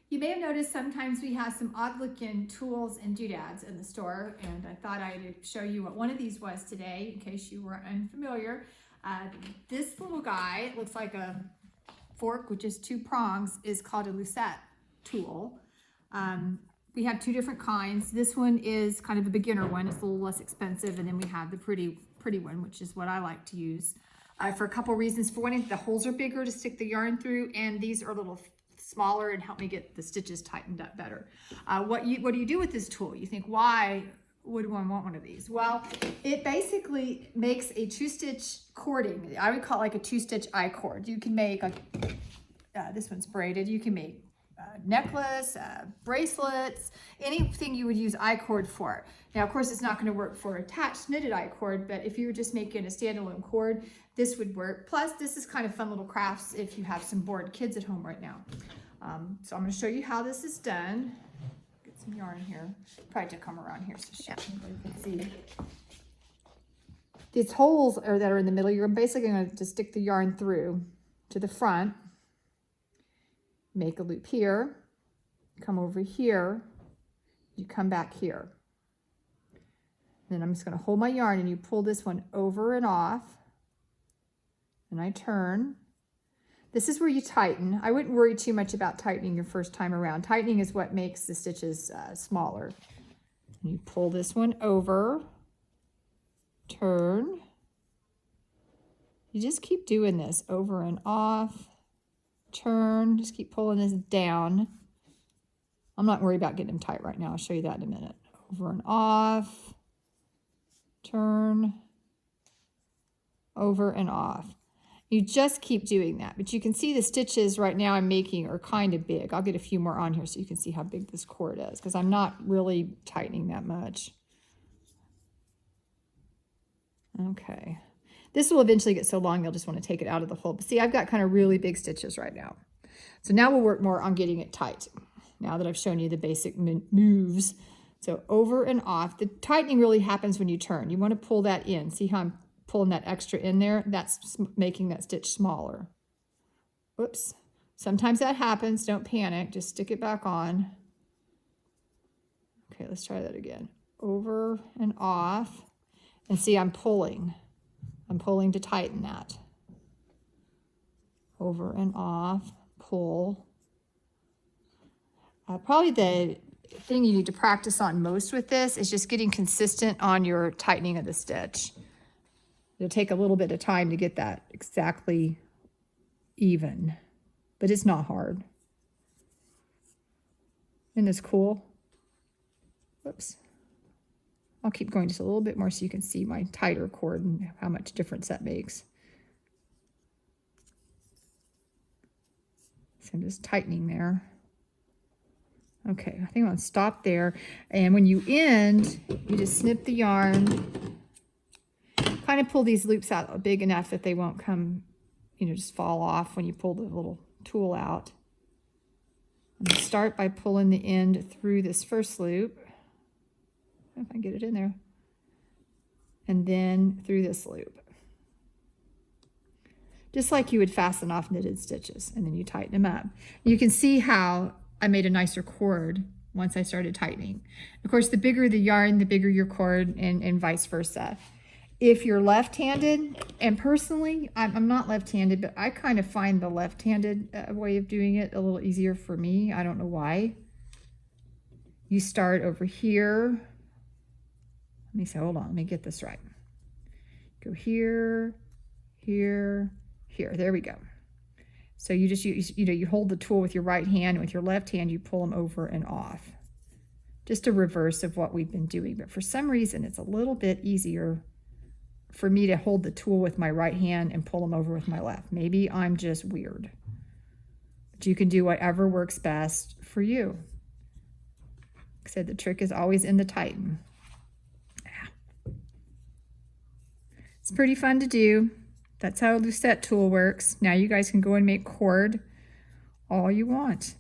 You may have noticed sometimes we have some odd looking tools and doodads in the store, and I thought I'd show you what one of these was today in case you were unfamiliar. This little guy, it looks like a fork with just two prongs, is called a Lucet tool. We have two different kinds. This one is kind of a beginner one. It's a little less expensive, and then we have the pretty one, which is what I like to use for a couple reasons. For one, the holes are bigger to stick the yarn through, and these are a little smaller and help me get the stitches tightened up better. What do you do with this tool? You think, why would one want one of these? Well, it basically makes a two-stitch cording. I would call it like a two-stitch I-cord. You can make this one's braided. You can make necklace, bracelets, anything you would use I-cord for. Now, of course, it's not going to work for attached knitted I-cord, but if you were just making a standalone cord, this would work. Plus, this is kind of fun little crafts if you have some bored kids at home right now. So I'm going to show you how this is done. Get some yarn here. Probably to come around here so you can see. These holes that are in the middle, you're basically going to stick the yarn through to the front. Make a loop here, come over here, you come back here. Then I'm just going to hold my yarn and you pull this one over and off, and I turn. This is where you tighten. I wouldn't worry too much about tightening your first time around. Tightening is what makes the stitches smaller. And you pull this one over, turn. You just keep doing this over and off. Turn, just keep pulling this down. I'm not worried about getting them tight right now. I'll show you that in a minute. Over and off, turn, over and off. You just keep doing that, but you can see the stitches right now I'm making are kind of big. I'll get a few more on here so you can see how big this cord is, because I'm not really tightening that much. Okay. This will eventually get so long you'll just want to take it out of the hole. But see, I've got kind of really big stitches right now. So now we'll work more on getting it tight, now that I've shown you the basic moves. So over and off. The tightening really happens when you turn. You want to pull that in. See how I'm pulling that extra in there? That's making that stitch smaller. Whoops. Sometimes that happens. Don't panic. Just stick it back on. Okay, let's try that again. Over and off. And see, I'm pulling. I'm pulling to tighten that. Over and off, pull. Probably the thing you need to practice on most with this is just getting consistent on your tightening of the stitch. It'll take a little bit of time to get that exactly even, but it's not hard. Isn't this cool? Whoops. I'll keep going just a little bit more so you can see my tighter cord and how much difference that makes. So I'm just tightening there. Okay, I think I'm going to stop there. And when you end, you just snip the yarn. Kind of pull these loops out big enough that they won't come, just fall off when you pull the little tool out. I'm going to start by pulling the end through this first loop. If I can get it in there, and then through this loop, just like you would fasten off knitted stitches, and then you tighten them up. You can see how I made a nicer cord once I started tightening. Of course, the bigger the yarn, the bigger your cord, and vice versa. If you're left-handed, and personally, I'm not left-handed, but I kind of find the left-handed way of doing it a little easier for me. I don't know why. You start over here. Let me say, hold on, let me get this right. Go here, here, here. There we go. So you just you hold the tool with your right hand, and with your left hand you pull them over and off. Just a reverse of what we've been doing, but for some reason it's a little bit easier for me to hold the tool with my right hand and pull them over with my left. Maybe I'm just weird. But you can do whatever works best for you. Like I said, the trick is always in the tighten. It's pretty fun to do. That's how a Lucet tool works. Now you guys can go and make cord all you want.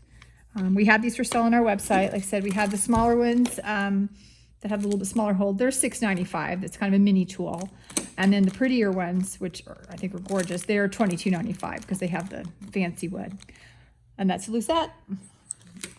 We have these for sale on our website. Like I said, we have the smaller ones that have a little bit smaller hole. They're $6.95. That's kind of a mini tool. And then the prettier ones, which I think are gorgeous, they're $22.95 because they have the fancy wood. And that's Lucet.